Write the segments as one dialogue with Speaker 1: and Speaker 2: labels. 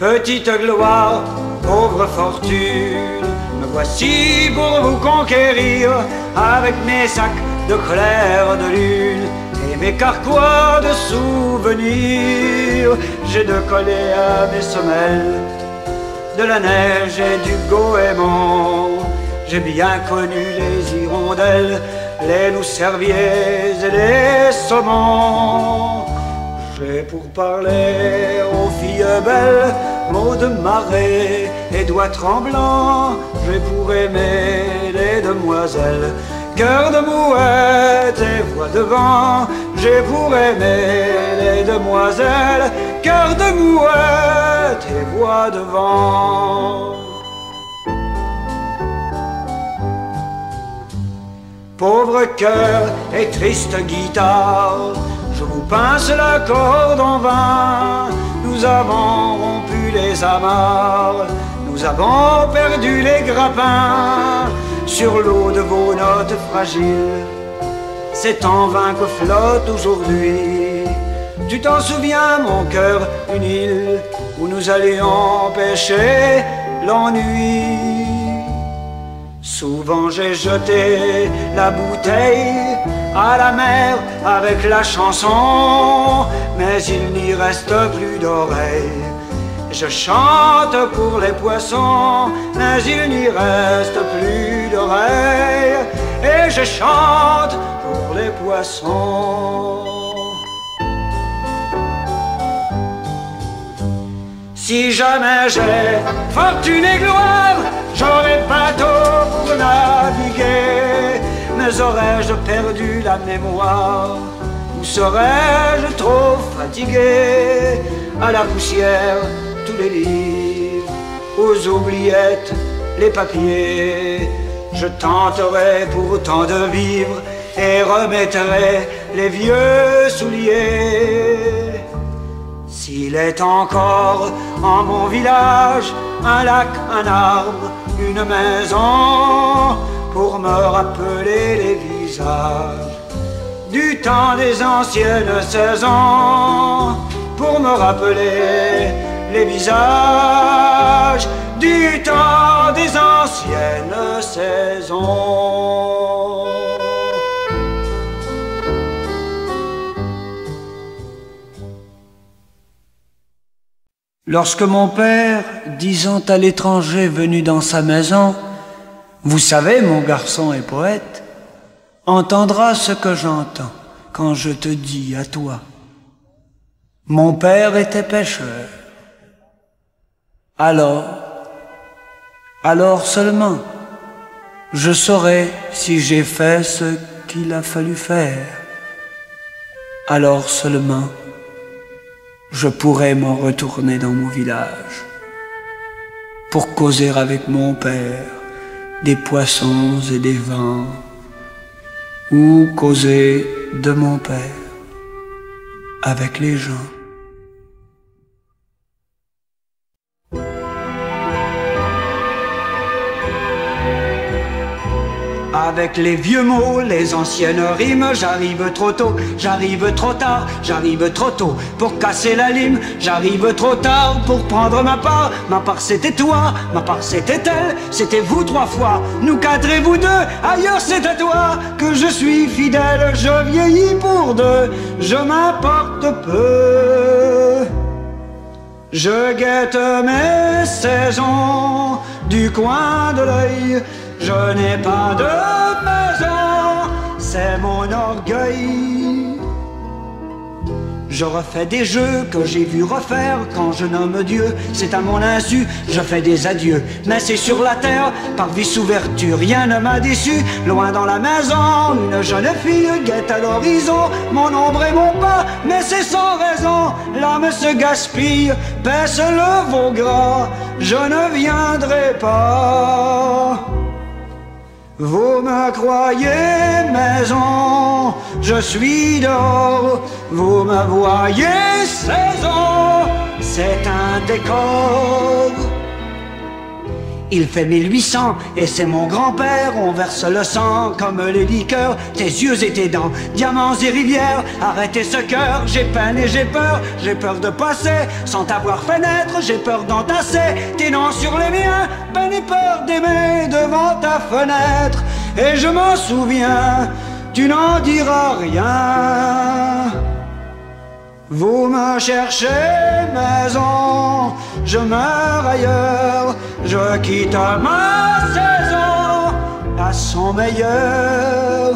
Speaker 1: Petite gloire, pauvre fortune, me voici pour vous conquérir, avec mes sacs de clair de lune et mes carquois de souvenirs. J'ai de coller à mes semelles de la neige et du goémon. J'ai bien connu les hirondelles, les loups cerviers et les saumons. J'ai pour parler aux filles belles mots de marée et doigts tremblants. J'ai pour aimer les demoiselles, cœur de mouette et voix de vent. J'ai pour aimer les demoiselles, cœur de mouette et voix de vent. Pauvre cœur et triste guitare, je vous pince la corde en vain. Nous avons rompu les amarres, nous avons perdu les grappins sur l'eau de vos notes fragiles. C'est en vain que flotte aujourd'hui, tu t'en souviens mon cœur, une île où nous allions pêcher l'ennui. Souvent j'ai jeté la bouteille à la mer avec la chanson, mais il n'y reste plus d'oreilles. Je chante pour les poissons, mais il n'y reste plus d'oreilles. Et je chante pour les poissons. Si jamais j'ai fortune et gloire, j'aurai bateau pour naviguer. Mais aurais-je perdu la mémoire, ou serais-je trop fatigué? À la poussière, tous les livres, aux oubliettes, les papiers. Je tenterai pourtant de vivre et remettrai les vieux souliers. S'il est encore en mon village un lac, un arbre, une maison, pour me rappeler les visages du temps des anciennes saisons, pour me rappeler les visages du temps des anciennes saisons. Lorsque mon père, disant à l'étranger venu dans sa maison, « Vous savez, mon garçon est poète », entendra ce que j'entends quand je te dis à toi. Mon père était pêcheur. Alors seulement, je saurai si j'ai fait ce qu'il a fallu faire. Alors seulement, je pourrai m'en retourner dans mon village pour causer avec mon père des poissons et des vents, ou causer de mon père avec les gens. Avec les vieux mots, les anciennes rimes, j'arrive trop tôt, j'arrive trop tard, j'arrive trop tôt pour casser la lime, j'arrive trop tard pour prendre ma part c'était toi, ma part c'était elle, c'était vous trois fois, nous quatre et vous deux, ailleurs c'est à toi que je suis fidèle, je vieillis pour deux, je m'importe peu. Je guette mes saisons du coin de l'œil, je n'ai pas de maison, c'est mon orgueil. Je refais des jeux que j'ai vu refaire quand je nomme Dieu, c'est à mon insu, je fais des adieux. Mais c'est sur la terre, par vice ouverture, rien ne m'a déçu. Loin dans la maison, une jeune fille guette à l'horizon, mon ombre et mon pas, mais c'est sans raison. L'âme se gaspille, baisse le veau gras, je ne viendrai pas. Vous me croyez maison, je suis dehors, vous me voyez saison, c'est un décor. Il fait 1800 et c'est mon grand-père. On verse le sang comme les liqueurs. Tes yeux et tes dents, diamants et rivières. Arrêtez ce cœur, j'ai peine et j'ai peur. J'ai peur de passer sans t'avoir fait naître. J'ai peur d'entasser tes noms sur les miens. Peine et peur d'aimer devant ta fenêtre. Et je m'en souviens, tu n'en diras rien. Vous me cherchez maison, je meurs ailleurs, je quitte ma saison à son meilleur.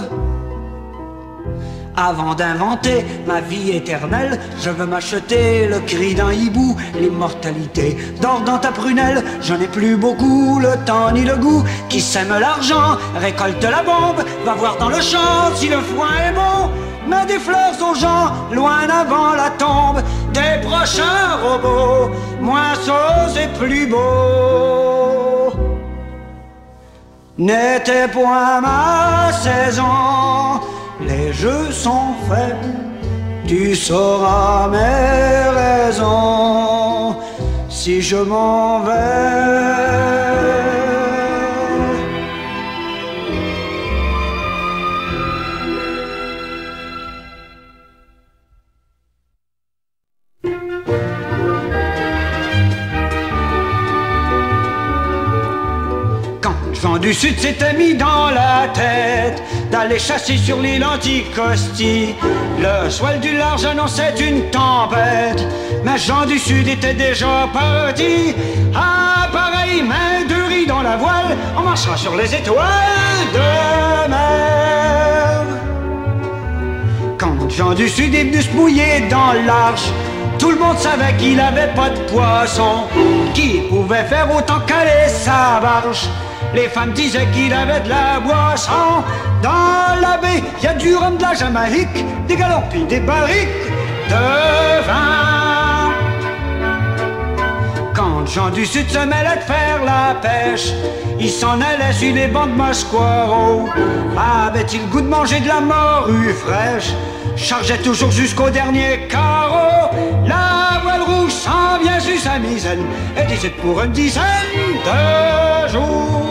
Speaker 1: Avant d'inventer ma vie éternelle, je veux m'acheter le cri d'un hibou, l'immortalité dort dans ta prunelle. Je n'ai plus beaucoup le temps ni le goût. Qui sème l'argent récolte la bombe, va voir dans le champ si le foin est bon. Mets des fleurs aux gens, loin avant la tombe des prochains robots, moins sots et plus beaux. N'était point ma saison, les jeux sont faits, tu sauras mes raisons si je m'en vais. Jean du Sud s'était mis dans la tête d'aller chasser sur l'île Anticosti. Le swell du large annonçait une tempête, mais Jean du Sud était déjà parti. Ah, pareil, main de riz dans la voile, on marchera sur les étoiles de mer. Quand Jean du Sud est venu se mouiller dans l'arche, tout le monde savait qu'il avait pas de poisson, qui pouvait faire autant caler sa barge. Les femmes disaient qu'il avait de la boisson. Dans la baie, y a du rhum, de la Jamaïque, des galons pis des barriques de vin. Quand Jean du Sud se mêlait de faire la pêche, il s'en allait sur les bancs de Mosquero. Avait-il le goût de manger de la morue fraîche? Chargeait toujours jusqu'au dernier carreau. La voile rouge s'en vient sur sa misaine et disait pour une dizaine de jours.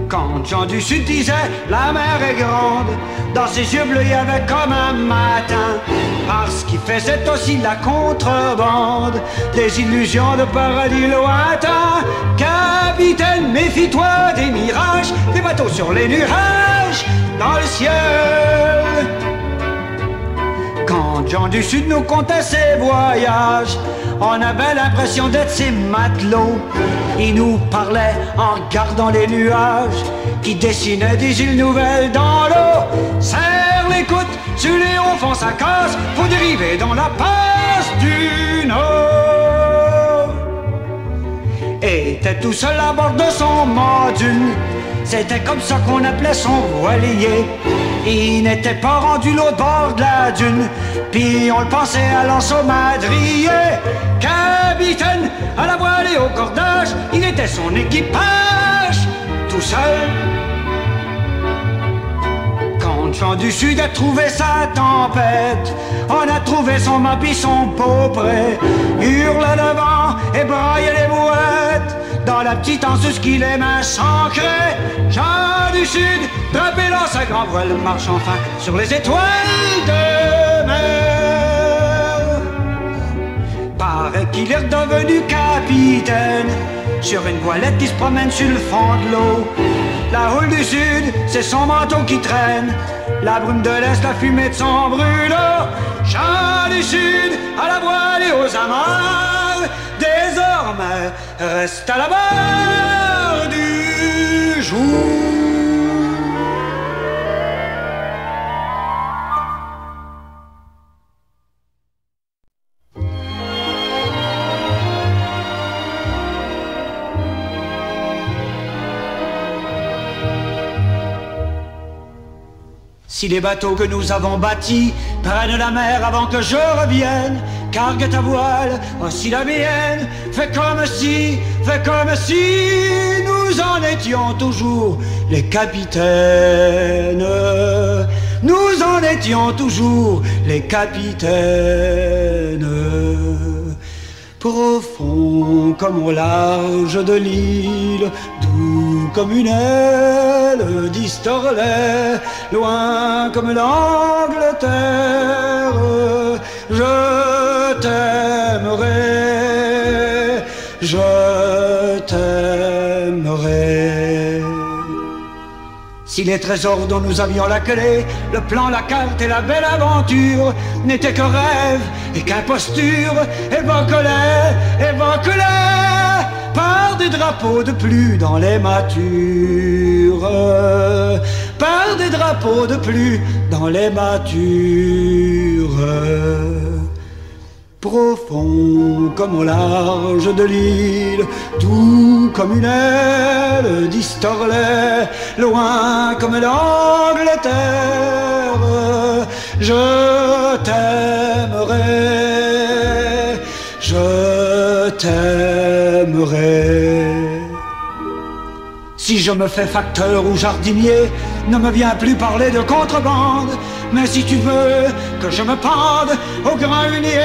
Speaker 1: Quand Jean du Sud disait la mer est grande, dans ses yeux bleus il y avait comme un matin, parce qu'il faisait aussi la contrebande des illusions de paradis lointain. Capitaine, méfie-toi des mirages, des bateaux sur les nuages dans le ciel. Quand Jean du Sud nous contait ses voyages, on avait l'impression d'être ses matelots. Il nous parlait en regardant les nuages qui dessinaient des îles nouvelles dans l'eau. Serre l'écoute, sur les hauts font sa casse, faut dériver dans la passe du Nord. Était tout seul à bord de son mât-dune, c'était comme ça qu'on appelait son voilier. Il n'était pas rendu l'autre bord de la dune, puis on le pensait à l'ensaumadrier. Capitaine, à la voile et au cordage, il était son équipage, tout seul. Quand Jean du Sud a trouvé sa tempête, on a trouvé son mât pis son paupré. Hurlait le vent et braillait les bouettes, dans la petite anseuse qui les mains s'ancraient. Jean du Sud, drapé dans sa grand voile, marche enfin sur les étoiles de mer. Paraît qu'il est redevenu capitaine sur une voilette qui se promène sur le fond de l'eau. La houle du Sud, c'est son manteau qui traîne, la brume de l'Est, la fumée de son brûlot. Jean du Sud, à la voile et aux amarres, désormais reste à la barre du jour. Si les bateaux que nous avons bâtis prennent la mer avant que je revienne, cargue ta voile, aussi la mienne. Fais comme si nous en étions toujours les capitaines. Nous en étions toujours les capitaines. profond comme au large de l'île, doux comme une aile d'Istorlet, loin comme l'Angleterre, je t'aimerai, je t'aimerai. Si les trésors dont nous avions la clé, le plan, la carte et la belle aventure n'étaient que rêves et qu'imposture, évoque-les, évoque-les par des drapeaux de pluie dans les matures, par des drapeaux de pluie dans les matures. Profond comme au large de l'île, doux comme une aile d'Istorlet, loin comme l'Angleterre, je t'aimerai, je t'aimerai. Si je me fais facteur ou jardinier, ne me viens plus parler de contrebande. Mais si tu veux que je me pende au grand hunier,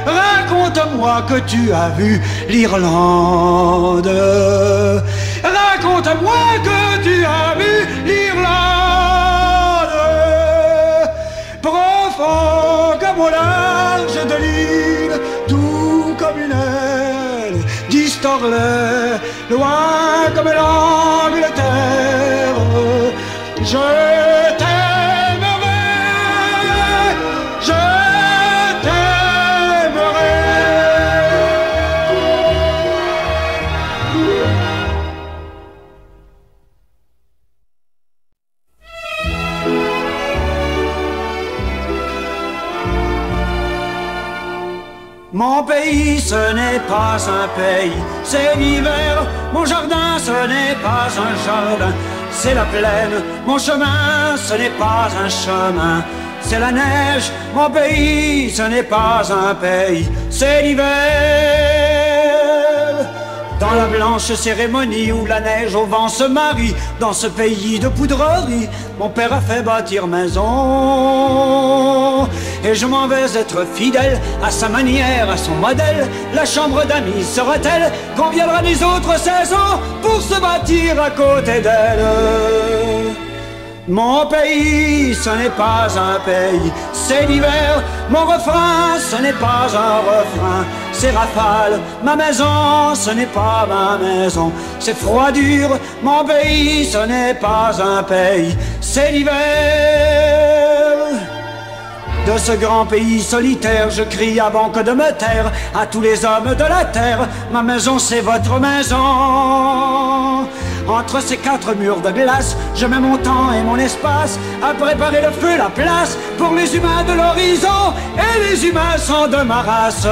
Speaker 1: raconte-moi que tu as vu l'Irlande. Raconte-moi que tu as vu l'Irlande. Profond comme au large de l'île, doux comme une aile d'Istorlet, loin comme l'Angleterre, je t'aimerai, je t'aimerai. Mon pays, ce n'est pas un pays, c'est l'hiver. Mon jardin, ce n'est pas un jardin, c'est la plaine. Mon chemin, ce n'est pas un chemin, c'est la neige. Mon pays, ce n'est pas un pays, c'est l'hiver. Dans la blanche cérémonie où la neige au vent se marie, dans ce pays de poudrerie, mon père a fait bâtir maison. Et je m'en vais être fidèle à sa manière, à son modèle. La chambre d'amis sera-t-elle qu'on viendra des autres saisons pour se bâtir à côté d'elle? Mon pays, ce n'est pas un pays, c'est l'hiver. Mon refrain, ce n'est pas un refrain, c'est rafale. Ma maison, ce n'est pas ma maison, c'est froidure. Mon pays, ce n'est pas un pays, c'est l'hiver. De ce grand pays solitaire, je crie avant que de me taire à tous les hommes de la terre: ma maison, c'est votre maison. Entre ces quatre murs de glace, je mets mon temps et mon espace à préparer le feu, la place pour les humains de l'horizon, et les humains sont de ma race.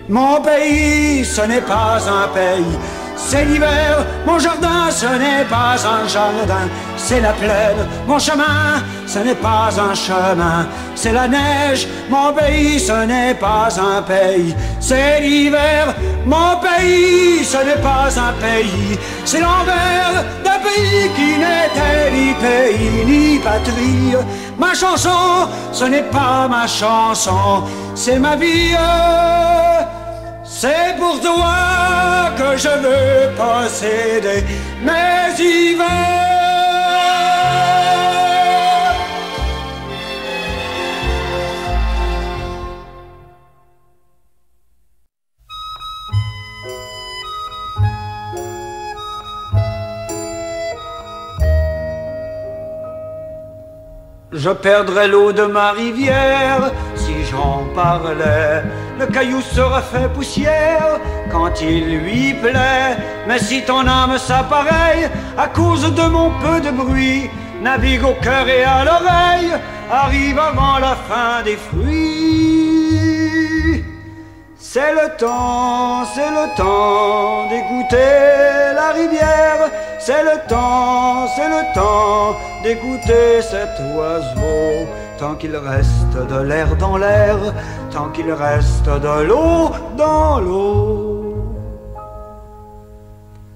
Speaker 1: Mon pays, ce n'est pas un pays, c'est l'hiver. Mon jardin, ce n'est pas un jardin, c'est la plaine. Mon chemin, ce n'est pas un chemin, c'est la neige. Mon pays, ce n'est pas un pays, c'est l'hiver. Mon pays, ce n'est pas un pays, c'est l'envers d'un pays qui n'était ni pays ni patrie. Ma chanson, ce n'est pas ma chanson, c'est ma vie. C'est pour toi que je veux posséder mes hivers. Je perdrais l'eau de ma rivière si j'en parlais. Le caillou sera fait poussière quand il lui plaît. Mais si ton âme s'appareille à cause de mon peu de bruit, navigue au cœur et à l'oreille, arrive avant la fin des fruits. C'est le temps d'écouter la rivière. C'est le temps d'écouter cet oiseau. Tant qu'il reste de l'air dans l'air, tant qu'il reste de l'eau dans l'eau.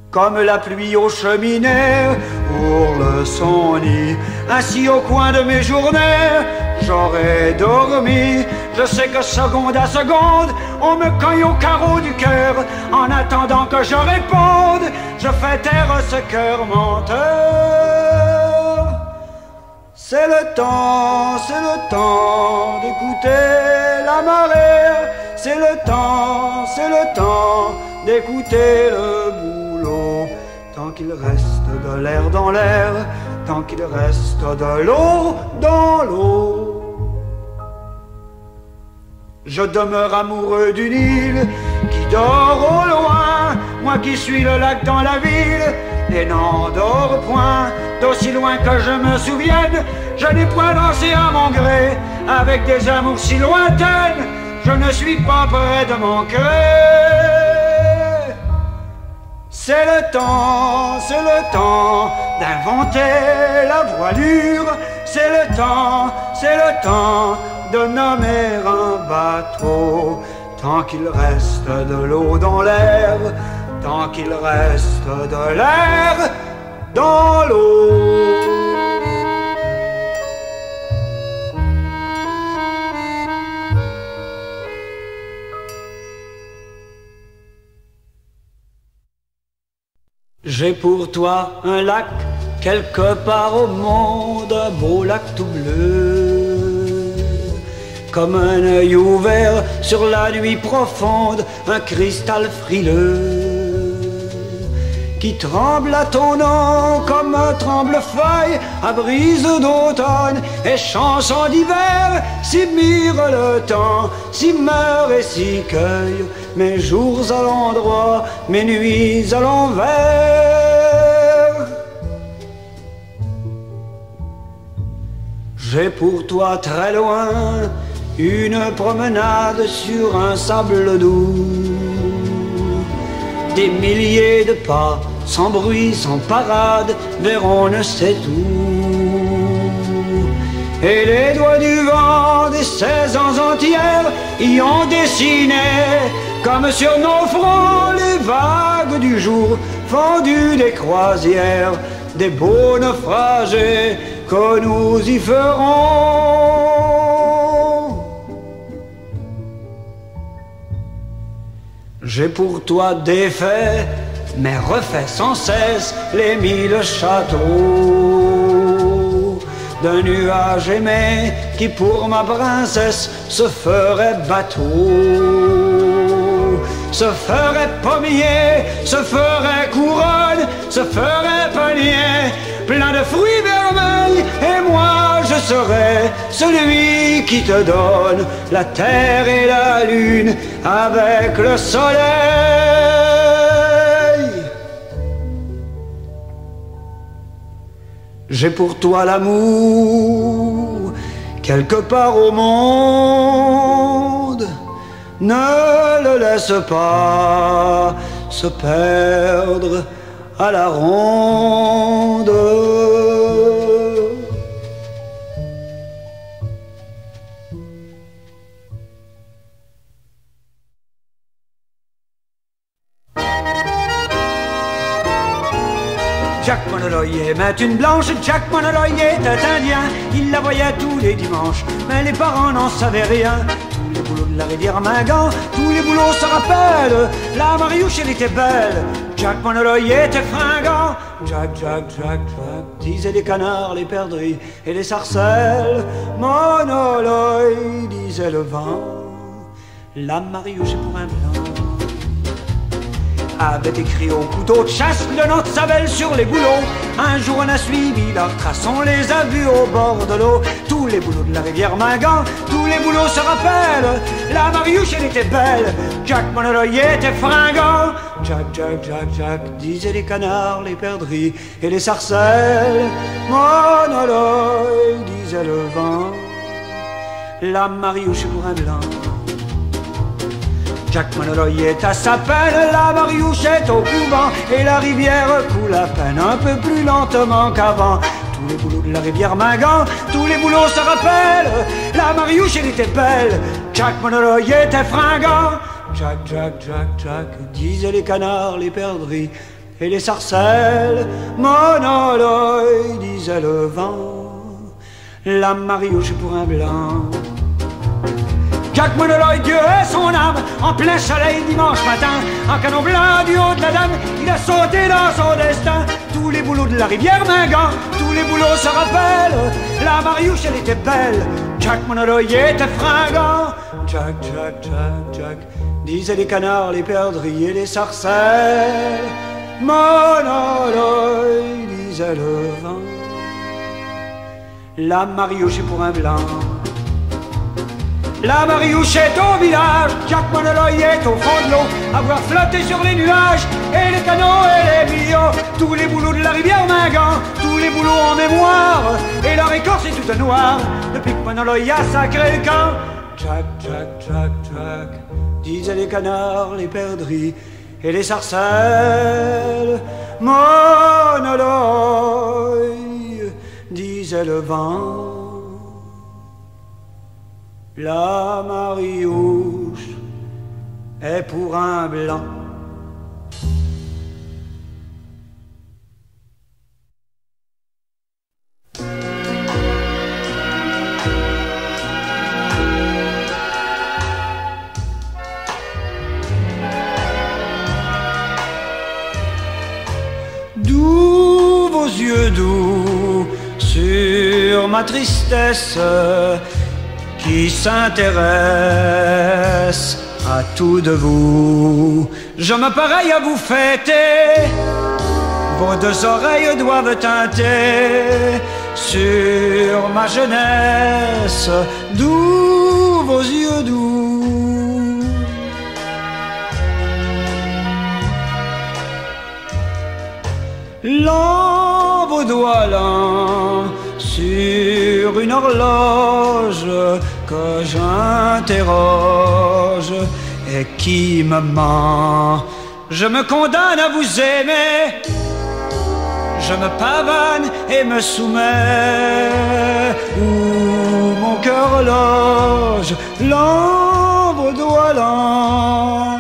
Speaker 1: Comme la pluie aux cheminées ourle son nid, ainsi au coin de mes journées j'aurais dormi. Je sais que seconde à seconde, on me cogne au carreau du cœur. En attendant que je réponde, je fais taire ce cœur menteur. C'est le temps d'écouter la marée. C'est le temps d'écouter le boulot. Tant qu'il reste de l'air dans l'air, tant qu'il reste de l'eau dans l'eau. Je demeure amoureux d'une île qui dort au loin, moi qui suis le lac dans la ville et n'en dors point. D'aussi loin que je me souvienne, je n'ai point dansé à mon gré avec des amours si lointaines, je ne suis pas près de manquer. C'est le temps d'inventer la voilure. C'est le temps de nommer un bateau. Tant qu'il reste de l'eau dans l'air, tant qu'il reste de l'air dans l'eau. J'ai pour toi un lac, quelque part au monde, un beau lac tout bleu. Comme un œil ouvert sur la nuit profonde, un cristal frileux. Qui tremble à ton nom comme un tremble-feuille à brise d'automne et chanson d'hiver, si mire le temps, si meurt et si cueille, mes jours à l'endroit, mes nuits à l'envers. J'ai pour toi très loin une promenade sur un sable doux, des milliers de pas, sans bruit, sans parade, vers on ne sait où. Et les doigts du vent des saisons entières y ont dessiné, comme sur nos fronts, les vagues du jour fendues des croisières, des beaux naufragés que nous y ferons. J'ai pour toi défait, mais refait sans cesse les 1000 châteaux d'un nuage aimé qui pour ma princesse se ferait bateau, se ferait pommier, se ferait couronne, se ferait panier plein de fruits vermeils, et moi je serai celui qui te donne la terre et la lune avec le soleil. J'ai pour toi l'amour quelque part au monde, ne le laisse pas se perdre à la ronde. Jack Monoloye met une blanche, Jack Monoloye était indien. Il la voyait tous les dimanches, mais les parents n'en savaient rien. Tous les boulots de la rivière Mingan, tous les boulots se rappellent. La Mariouche, elle était belle, Jack Monoloye était fringant. Jack, Jack, Jack, Jack, disaient les canards, les perdrix et les sarcelles. Monoloye, disait le vent, la Mariouche est pour un blanc. Avait écrit au couteau de chasse le nom de sa belle sur les boulots. Un jour on a suivi leurs traces, on les a vus au bord de l'eau. Tous les boulots de la rivière Mingan, tous les boulots se rappellent. La Mariouche, elle était belle, Jack Monoloye était fringant. Jack, Jack, Jack, Jack, disaient les canards, les perdrix et les sarcelles. Monoloye, disait le vent, la Mariouche est pour un blanc. Jack Monoloye est à sa peine, la Mariouche est au couvent, et la rivière coule à peine un peu plus lentement qu'avant. Tous les boulots de la rivière Mingan, tous les boulots se rappellent. La Mariouche, elle était belle, Jack Monoloye était fringant. Jack, Jack, Jack, Jack, disaient les canards, les perdrix et les sarcelles. Monoloye, disait le vent, la Mariouche est pour un blanc. Jacques Monoloi, Dieu est son âme. En plein soleil dimanche matin, en canon blanc du haut de la dame, il a sauté dans son destin. Tous les boulots de la rivière Mingan, tous les boulots se rappellent. La Mariouche, elle était belle, Jacques Monoloi était fringant. Jack, Jack, Jack, Jack, disaient les canards, les perdrix et les sarcelles. Monoloi, disait le vent. La Mariouche est pour un blanc. La Mariouche est au village, Jacques Monoloi est au fond de l'eau, à voir flotter sur les nuages, et les canots et les billots, tous les boulots de la rivière Mingan, tous les boulots en mémoire, et leur écorce est toute noire, depuis que Monoloi a sacré le camp. Jack, Jack, Jack, Jack, disaient les canards, les perdrix et les sarcelles. Monoloi, disait le vent. La Mariouche est pour un blanc. Doux vos yeux doux sur ma tristesse, qui s'intéresse à tout de vous. Je me pareille à vous fêter, vos deux oreilles doivent teinter sur ma jeunesse. Doux vos yeux doux. Lents vos doigts lents sur une horloge que j'interroge et qui me ment. Je me condamne à vous aimer, je me pavane et me soumets, où mon cœur loge. Lents vos doigts lents.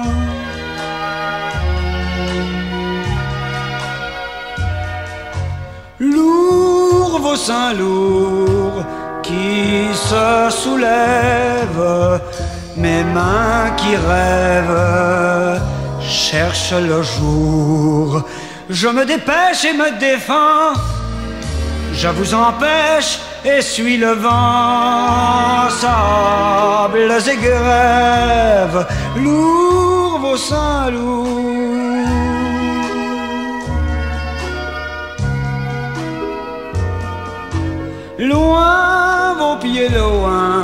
Speaker 1: Lourds vos seins lourds qui se soulèvent, mes mains qui rêvent cherchent le jour. Je me dépêche et me défends, je vous empêche et suis le vent. Sables et grèves, lourds vos seins lourds. Loin vos pieds loin,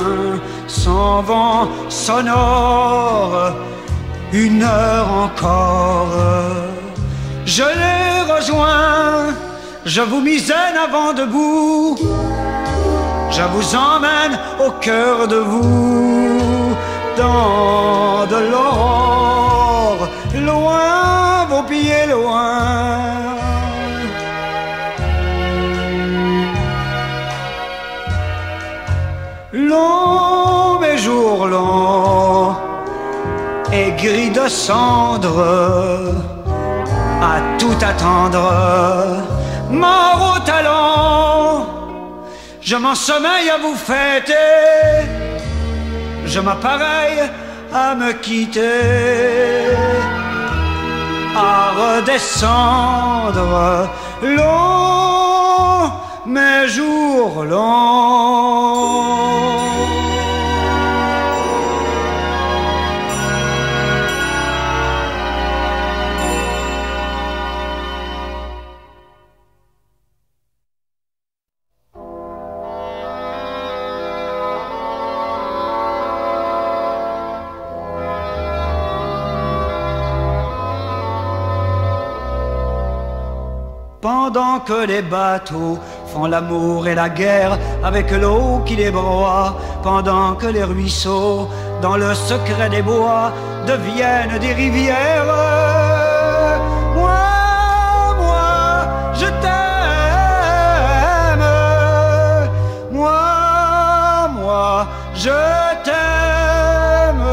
Speaker 1: sans vent sonore, une heure encore. Je les rejoins, je vous misaine avant debout, je vous emmène au cœur de vous, dans de l'aurore. Loin vos pieds loin. Longs mes jours longs et gris de cendre, à tout attendre, mort au talon. Je m'ensommeille à vous fêter, je m'appareille à me quitter, à redescendre. Longs mes jours longs. Pendant que les bateaux font l'amour et la guerre avec l'eau qui les broie, pendant que les ruisseaux, dans le secret des bois, deviennent des rivières, moi, je t'aime, moi, je t'aime.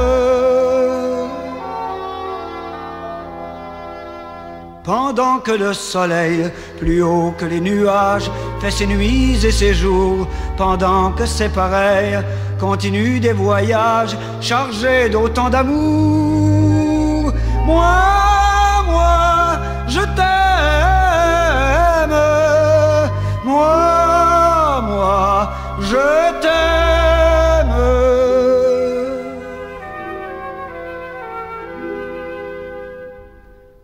Speaker 1: Pendant que le soleil, plus haut que les nuages, fait ses nuits et ses jours, pendant que c'est pareil, continue des voyages chargés d'autant d'amour. Moi, je t'aime. Moi, je t'aime.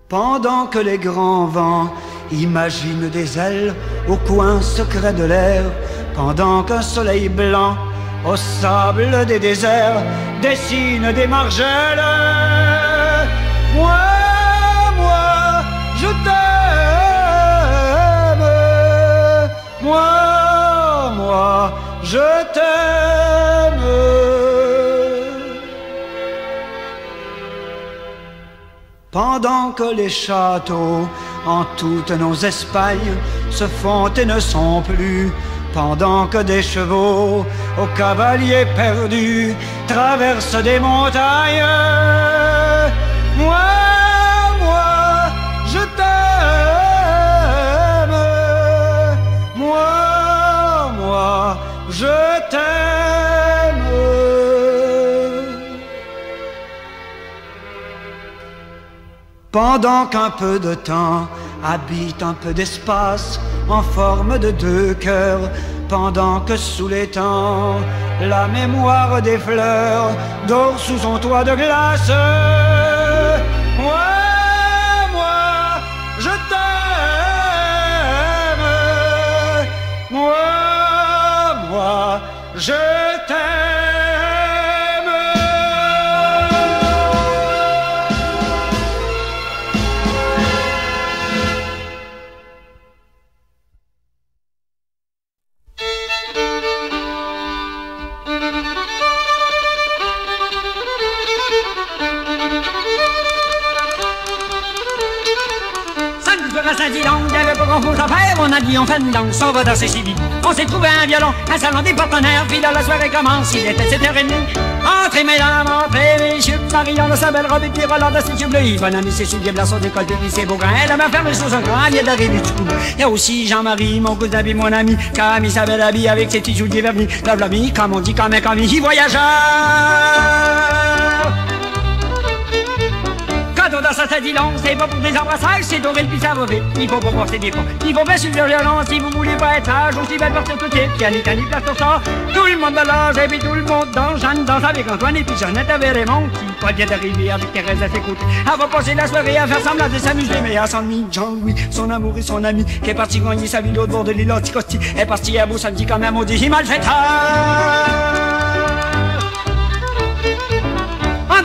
Speaker 1: Pendant que les grands vents imaginent des ailes au coin secret de l'air, pendant qu'un soleil blanc au sable des déserts dessine des margelles, moi, je t'aime. Moi, je t'aime. Pendant que les châteaux en toutes nos Espagnes se font et ne sont plus, pendant que des chevaux aux cavaliers perdus traversent des montagnes, moi, je t'aime. Moi, je t'aime. Pendant qu'un peu de temps habite un peu d'espace en forme de deux cœurs, pendant que sous les temps la mémoire des fleurs dort sous son toit de glace, moi, je t'aime. Moi, je t'aime.
Speaker 2: Il n'y avait pas grand chose à faire, on a dit on fait une danse, on va danser si vite. On s'est trouvé un violon, un salon des partenaires, puis là la soirée commence, il était 7h30. Entrez mesdames, entrez messieurs, Marion de sa belle robe et puis Roland de ses yeux bleus. Bon ami, c'est Sylvie Blas, son décolle de lycée Beaugrain, elle m'a fermé sous un grand, elle vient d'arriver du coup. Il y a aussi Jean-Marie, mon cousin d'habit, mon ami, Camille, sa belle habille avec ses petits souliers vernis. La Vlamie, comme on dit, comme un Camille, voyageur. Dans sa tête, c'est pas pour des embrassages, c'est doré puis ça va vite. Il faut pas porter des pas, il faut bien suivre le violon si vous voulez pas être sage. Aussi belle partir tout de suite, Yannick, place pour ça. Tout le monde balance et puis tout le monde danse. Jeanne danse avec Antoine et puis Jeannette avec Raymond qui pas vient d'arriver avec Thérèse à ses côtés. Elle va passer la soirée à faire semblant de s'amuser, mais elle s'ennuie. Jean-Louis, son amour et son ami, qui est parti gagner sa vie l'autre bord de l'île Anticosti, est parti à beau samedi quand même, on dit malfaiteur.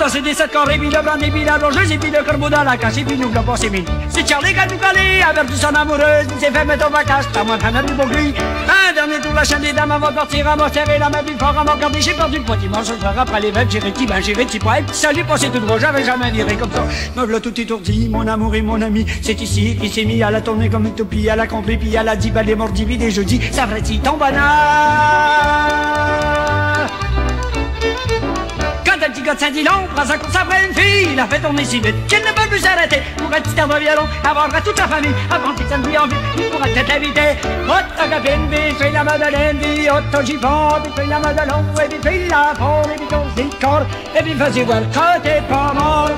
Speaker 2: C'est des sept corps et puis le blanc et puis la blancheuse et puis le corbeau dans la cage et puis nous l'avons passé mille. C'est Charlie qui a tout calé, a perdu son amoureuse, il s'est fait mettre au vacage, t'as moins de du bon gris. Un dernier tour, la chaîne des dames avant de partir à m'a serré la main du fort à m'a regardé, j'ai perdu le point dimanche, ce soir après les vêpes, j'irai petit poil, salut, passé tout droit, j'avais jamais viré comme ça. Me v'là tout étourdi, mon amour et mon ami, c'est ici qu'il s'est mis à la tourner comme une toupie, à la compris, puis à la dit, elle est mordi, vide et jeudi, ça ferait-il ton bonheur. Un petit gars de Saint-Dilon prend sa course après une fille, il a fait tourner si vite qu'elle ne peut plus s'arrêter. Pour un petit air de violon, avoir à toute la famille, avant qu'il s'en en vite, il pourra peut-être l'éviter. Otto Capine, puis fais la Madeleine, puis Otto Giffon, puis fais la Madeleine, et puis fais la Fond, et puis ton zicor, et puis vas-y voir quand t'es pas mort.